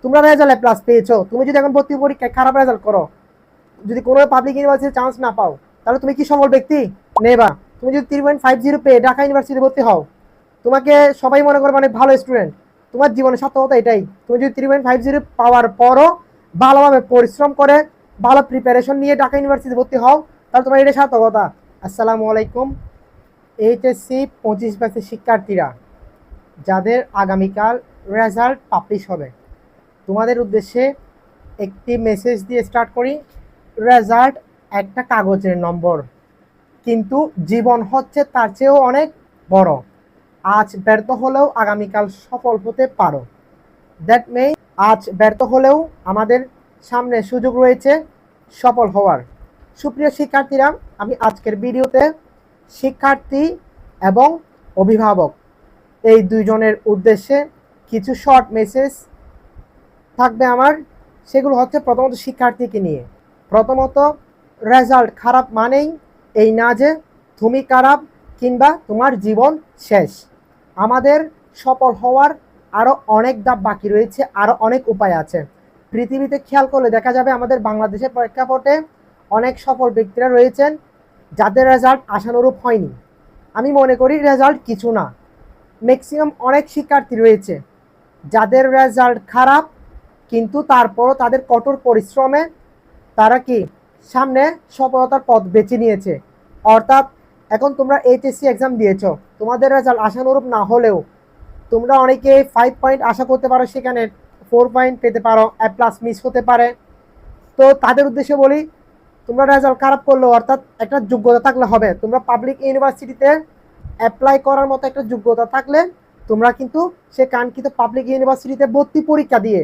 তোমরা result plus পেয়েছো, তুমি যদি এখন ভর্তি পরীক্ষায় খারাপ রেজাল্ট করো, যদি কোনো পাবলিক ইউনিভার্সিটির চান্স না পাও, তাহলে তুমি কি সফল ব্যক্তি? নেবা। তুমি যদি 3.50 পেয়ে ঢাকা ইউনিভার্সিটি ভর্তি হও, তোমাকে সবাই মনে করবে অনেক ভালো স্টুডেন্ট। তোমার জীবনের সার্থকতা এটাই। তুমি যদি 3.50 পাওয়ার পরও ভালোভাবে পরিশ্রম করে ভালো প্রিপারেশন নিয়ে ঢাকা ইউনিভার্সিটি ভর্তি হও, তাহলে তোমার এটাই সার্থকতা। আসসালামু আলাইকুম। এইচএসসি 25 ব্যাচের শিক্ষার্থীরা, যাদের আগামীকাল রেজাল্ট পাবলিশ হবে, তোমাদের উদ্দেশ্যে একটি মেসেজ দিয়ে স্টার্ট করি। রেজাল্ট একটা কাগজের নম্বর, কিন্তু জীবন হচ্ছে তার চেয়েও অনেক বড়। আজ ব্যর্থ হলেও আগামীকাল সফল হতে পারো। দ্যাট মিন আজ ব্যর্থ হলেও আমাদের সামনে সুযোগ রয়েছে সফল হওয়ার। সুপ্রিয় শিক্ষার্থীরা, আমি আজকের ভিডিওতে শিক্ষার্থী এবং অভিভাবক এই দুইজনের উদ্দেশ্যে কিছু শর্ট মেসেজ থাকবে আমার। সেগুলো হচ্ছে প্রথমত শিক্ষার্থীকে নিয়ে। প্রথমত, রেজাল্ট খারাপ মানেই এই না যে তুমি খারাপ কিংবা তোমার জীবন শেষ। আমাদের সফল হওয়ার আরও অনেক ধাপ বাকি রয়েছে, আরও অনেক উপায় আছে। পৃথিবীতে খেয়াল করলে দেখা যাবে আমাদের বাংলাদেশের প্রেক্ষাপটে অনেক সফল ব্যক্তিরা রয়েছেন যাদের রেজাল্ট আশানুরূপ হয়নি। আমি মনে করি রেজাল্ট কিছু না। ম্যাক্সিমাম অনেক শিক্ষার্থী রয়েছে যাদের রেজাল্ট খারাপ, কিন্তু তারপরও তাদের কঠোর পরিশ্রমে তারা কি সামনে সফলতার পথ বেছে নিয়েছে। অর্থাৎ এখন তোমরা এইচএসসি এক্সাম দিয়েছো, তোমাদের রেজাল্ট আশানুরূপ না হলেও তোমরা অনেকে 5 পয়েন্ট আশা করতে পারো, সেখানে 4 পয়েন্ট পেতে পারো, A+ মিস হতে পারে। তো তাদের উদ্দেশ্যে বলি, তোমরা রেজাল্ট খারাপ করলেও, অর্থাৎ একটা যোগ্যতা থাকলে হবে। তোমরা পাবলিক ইউনিভার্সিটিতে অ্যাপ্লাই করার মতো একটা যোগ্যতা থাকলে তোমরা কিন্তু সে কাঙ্ক্ষিত পাবলিক ইউনিভার্সিটিতে ভর্তি পরীক্ষা দিয়ে,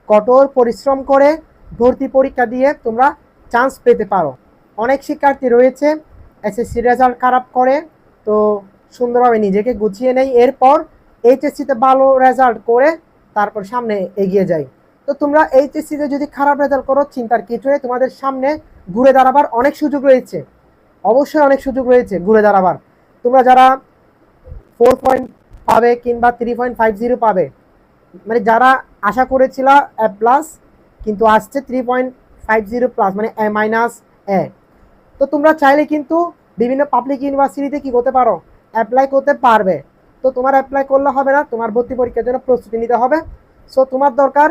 কঠোর পরিশ্রম করে ভর্তি পরীক্ষা দিয়ে তোমরা চান্স পেতে পারো। অনেক শিক্ষার্থী রয়েছে এসএসসি রেজাল্ট খারাপ করে, তো সুন্দরভাবে নিজেকে গুছিয়ে নেয়, এরপর এইচএসসিতে ভালো রেজাল্ট করে তারপর সামনে এগিয়ে যায়। তো তোমরা এইচএসসিতে যদি খারাপ রেজাল্ট করো, চিন্তার কিছু নেই, তোমাদের সামনে ঘুরে দাঁড়াবার অনেক সুযোগ রয়েছে। অবশ্যই অনেক সুযোগ রয়েছে ঘুরে দাঁড়াবার। তোমরা যারা 4 পয়েন্ট পাবে কিংবা 3.50 পাবে, মানে যারা আশা করেছিল A+, কিন্তু আসছে 3.50+, মানে A-, তো তোমরা চাইলে কিন্তু বিভিন্ন পাবলিক ইউনিভার্সিটিতে কি করতে পারো, অ্যাপ্লাই করতে পারবে। তো তোমার অ্যাপ্লাই করলে হবে না, তোমার ভর্তি পরীক্ষার জন্য প্রস্তুতি নিতে হবে। সো তোমার দরকার